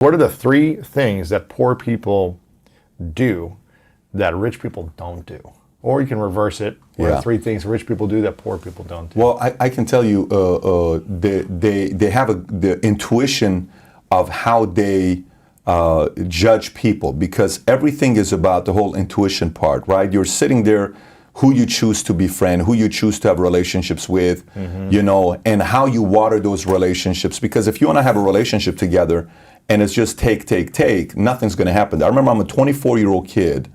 What are the three things that poor people do that rich people don't do? Or you can reverse it. What are the three things rich people do that poor people don't do? Well, I can tell you, they have the intuition of how they judge people, because everything is about the whole intuition part, right? You're sitting there, who you choose to befriend, who you choose to have relationships with, you know, and how you water those relationships. Because if you want to have a relationship together and it's just take, nothing's going to happen. I remember I'm a 24-year-old kid.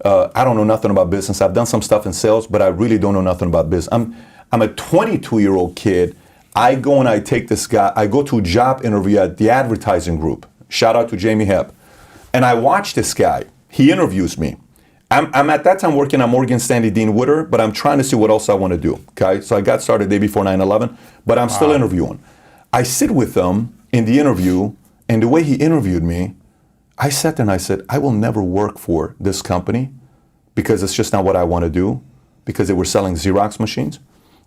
I don't know nothing about business. I've done some stuff in sales, but I really don't know nothing about business. I'm a 22-year-old kid. I go and I take this guy, I go to a job interview at the advertising group. Shout out to Jamie Hepp. And I watch this guy. He interviews me. I'm at that time working at Morgan Stanley Dean Witter, but I'm trying to see what else I want to do, okay? So I got started the day before 9/11, but I'm still interviewing. I sit with him in the interview, and the way he interviewed me, I sat there and I said, I will never work for this company because it's just not what I want to do, because they were selling Xerox machines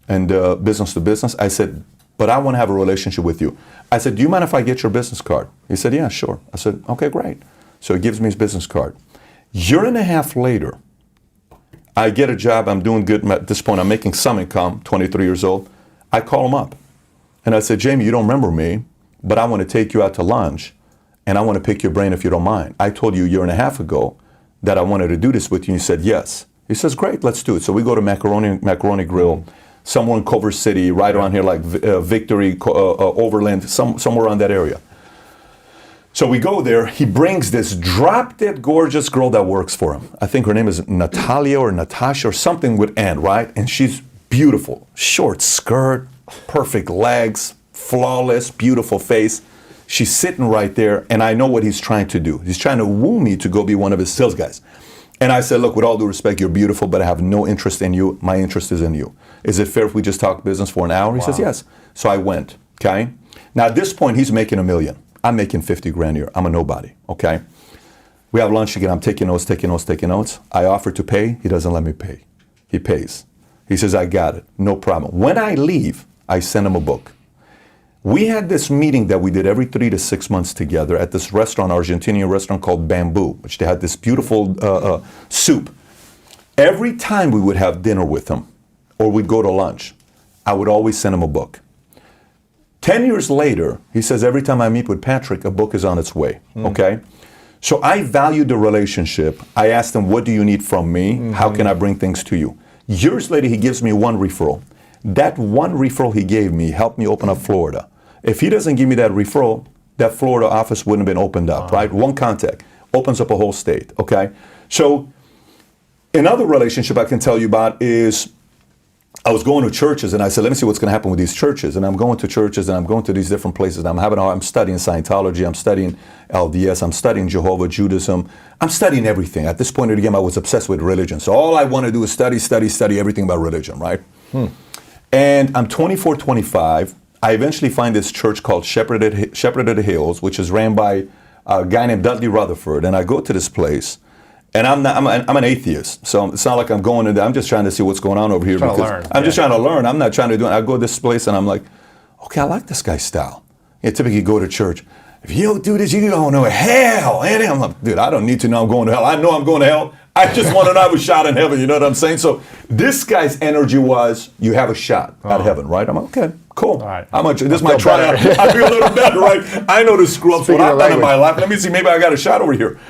and business to business. I said, but I want to have a relationship with you. I said, do you mind if I get your business card? He said, yeah, sure. I said, okay, great. So he gives me his business card. Year and a half later, I get a job. I'm doing good. At this point, I'm making some income, 23 years old. I call him up. And I said, Jamie, you don't remember me, but I want to take you out to lunch, and I want to pick your brain if you don't mind. I told you a year and a half ago that I wanted to do this with you, and you said yes. He says, great, let's do it. So we go to Macaroni Grill, somewhere in Culver City, right around here, like Victory, Overland, somewhere around that area. So we go there. He brings this drop-dead gorgeous girl that works for him. I think her name is Natalia or Natasha or something with N, right? And she's beautiful. Short skirt, perfect legs, flawless, beautiful face. She's sitting right there, and I know what he's trying to do. He's trying to woo me to go be one of his sales guys. And I said, look, with all due respect, you're beautiful, but I have no interest in you. My interest is in you. Is it fair if we just talk business for an hour? He says, yes. So I went, okay? Now, at this point, he's making $1 million. I'm making 50 grand a year. I'm a nobody, okay? We have lunch again. I'm taking notes. I offer to pay. He doesn't let me pay. He pays. He says, I got it. No problem. When I leave, I send him a book. We had this meeting that we did every 3 to 6 months together at this restaurant, Argentinian restaurant called Bamboo, which they had this beautiful soup. Every time we would have dinner with him or we'd go to lunch, I would always send him a book. 10 years later, he says, every time I meet with Patrick, a book is on its way, okay? So I valued the relationship. I asked him, what do you need from me? How can I bring things to you? Years later, he gives me one referral. That one referral he gave me helped me open up Florida. If he doesn't give me that referral, that Florida office wouldn't have been opened up, right? One contact opens up a whole state, okay? So another relationship I can tell you about is I was going to churches, and I said, let me see what's going to happen with these churches. And I'm going to churches, and I'm going to these different places. And I'm studying Scientology. I'm studying LDS. I'm studying Jehovah, Judaism. I'm studying everything. At this point in the game, I was obsessed with religion. So all I want to do is study everything about religion, right? And I'm 24, 25. I eventually find this church called Shepherd at the Hills, which is ran by a guy named Dudley Rutherford. And I go to this place. And I'm an atheist, so it's not like I'm going in there. I'm just trying to see what's going on over here. I'm just trying to learn. I'm not trying to do it. I go to this place and I'm like, okay, I like this guy's style. You typically go to church. If you don't do this, you're going to hell. And I'm like, dude, I don't need to know I'm going to hell. I know I'm going to hell. I just want to know I have a shot in heaven. You know what I'm saying? So this guy's energy was, you have a shot at heaven, right? I'm like, okay, cool. All right. This is my tryout. I feel a little better, right? I know the screw ups, what I've done in my life. Let me see, maybe I got a shot over here.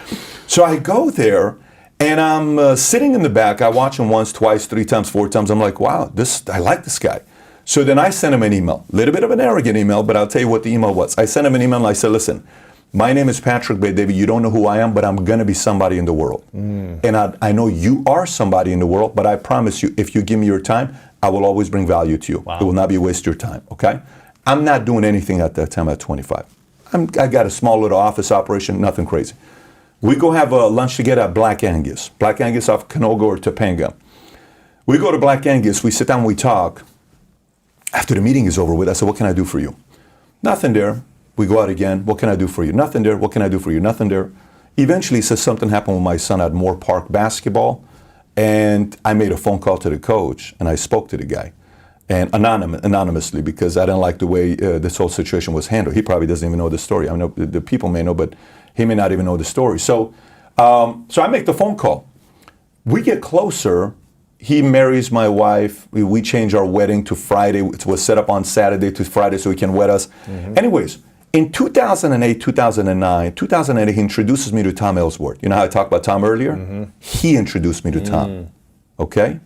So I go there, and I'm sitting in the back. I watch him once, twice, 3 times, 4 times. I'm like, wow, I like this guy. So then I sent him an email, a little bit of an arrogant email, but I'll tell you what the email was. I sent him an email, and I said, listen, my name is Patrick Bet-David. You don't know who I am, but I'm going to be somebody in the world. And I know you are somebody in the world, but I promise you, if you give me your time, I will always bring value to you. Wow. It will not be a waste of your time, okay? I'm not doing anything at that time at 25. I got a small little office operation, nothing crazy. We go have a lunch together at Black Angus. Black Angus off Canoga or Topanga. We go to Black Angus, we sit down, we talk. After the meeting is over with, I said, what can I do for you? Nothing there. We go out again, what can I do for you? Nothing there, what can I do for you? Nothing there. Eventually, he says something happened with my son at Moore Park basketball, and I made a phone call to the coach, and I spoke to the guy. and anonymously, because I didn't like the way this whole situation was handled. He probably doesn't even know the story. I know the people may know, but he may not even know the story. So, so I make the phone call. We get closer. He marries my wife. We change our wedding to Friday. It was set up on Saturday to Friday so he can wed us. Anyways, in 2008, 2009, he introduces me to Tom Ellsworth. You know how I talked about Tom earlier? He introduced me to Tom, okay?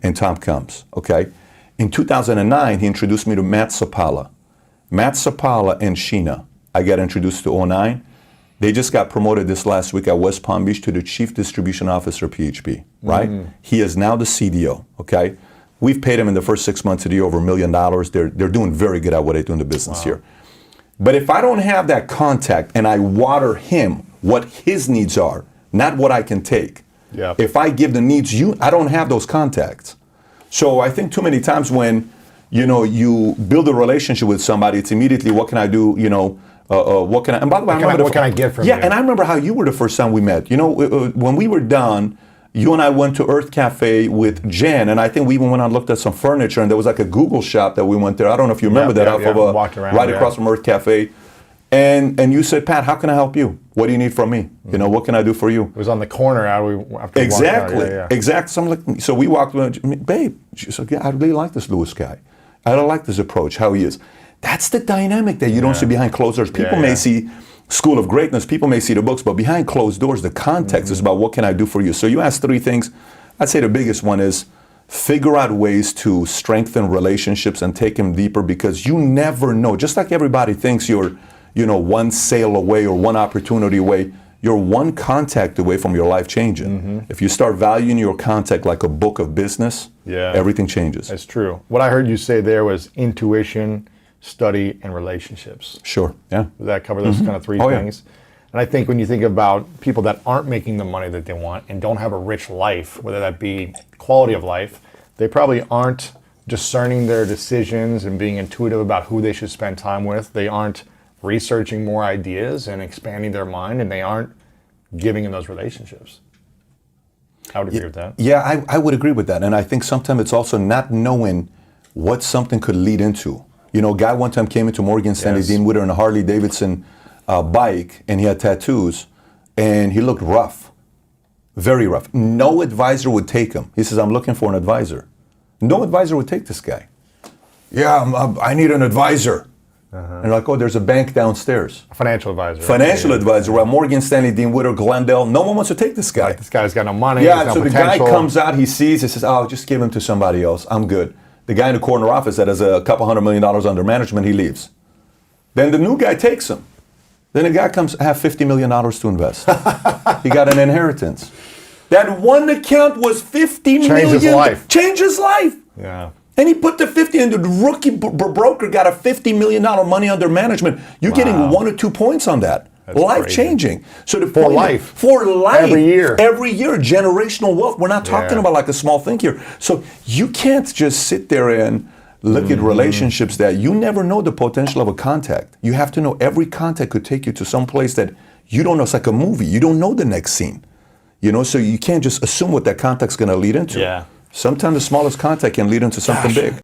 And Tom comes, okay? In 2009, he introduced me to Matt Sapala. Matt Sapala and Sheena, I got introduced to '09. They just got promoted this last week at West Palm Beach to the Chief Distribution Officer, PHP, right? He is now the CDO, okay? We've paid him in the first 6 months of the year over $1 million. They're doing very good at what they do in the business here. But if I don't have that contact and I water him what his needs are, not what I can take. Yep. If I give the needs I don't have those contacts. So I think too many times when, you build a relationship with somebody, it's immediately, what can I do, what can I, and by the way, what can I get from you? Yeah, and I remember how you were the first time we met. When we were done, you and I went to Earth Cafe with Jen, and I think we even went and looked at some furniture, and there was like a Google shop that we went there. I don't know if you remember that, walked around, right across from Earth Cafe. And you said, Pat, how can I help you? What do you need from me? What can I do for you? It was on the corner after Exactly. out. Exactly. So we walked around, babe, she said, yeah, I really like this Lewis guy. I don't like this approach, how he is. That's the dynamic that you don't see behind closed doors. People may see School of Greatness, people may see the books, but behind closed doors, the context is about what can I do for you. So you asked 3 things. I'd say the biggest one is figure out ways to strengthen relationships and take them deeper, because you never know. Just like everybody thinks you're, one sale away or one opportunity away, you're one contact away from your life changing. If you start valuing your contact like a book of business, everything changes. That's true. What I heard you say there was intuition, study, and relationships. Sure, yeah. Does that cover those kind of 3 things? And I think when you think about people that aren't making the money that they want and don't have a rich life, whether that be quality of life, they probably aren't discerning their decisions and being intuitive about who they should spend time with. They aren't researching more ideas and expanding their mind, and they aren't giving in those relationships. I would agree with that. Yeah, I would agree with that. And I think sometimes it's also not knowing what something could lead into. A guy one time came into Morgan Stanley, Dean Witter, on a Harley Davidson bike, and he had tattoos, and he looked rough, very rough. No advisor would take him. He says, I'm looking for an advisor. No advisor would take this guy. Yeah, I need an advisor. And they're like, oh, there's a bank downstairs. A financial advisor. Financial advisor. Well, Morgan Stanley, Dean Witter, Glendale. No one wants to take this guy. Like, this guy's got no money. Yeah, no so potential. The guy comes out, he sees, he says, oh, just give him to somebody else. I'm good. The guy in the corner office that has a couple $100 million under management, he leaves. Then the new guy takes him. Then the guy comes, I have $50 million to invest. He got an inheritance. That one account was $50 million. Changed his life. Changed his life. Yeah. And he put the 50, and the rookie broker got a $50 million money under management. You're getting 1 or 2 points on that. That's life crazy. changing. So the For point life. For life. Every year. Every year. Generational wealth. We're not talking about like a small thing here. So you can't just sit there and look at relationships that you never know the potential of a contact. You have to know every contact could take you to some place that you don't know. It's like a movie. You don't know the next scene. So you can't just assume what that contact's going to lead into. Yeah. Sometimes the smallest contact can lead into something big.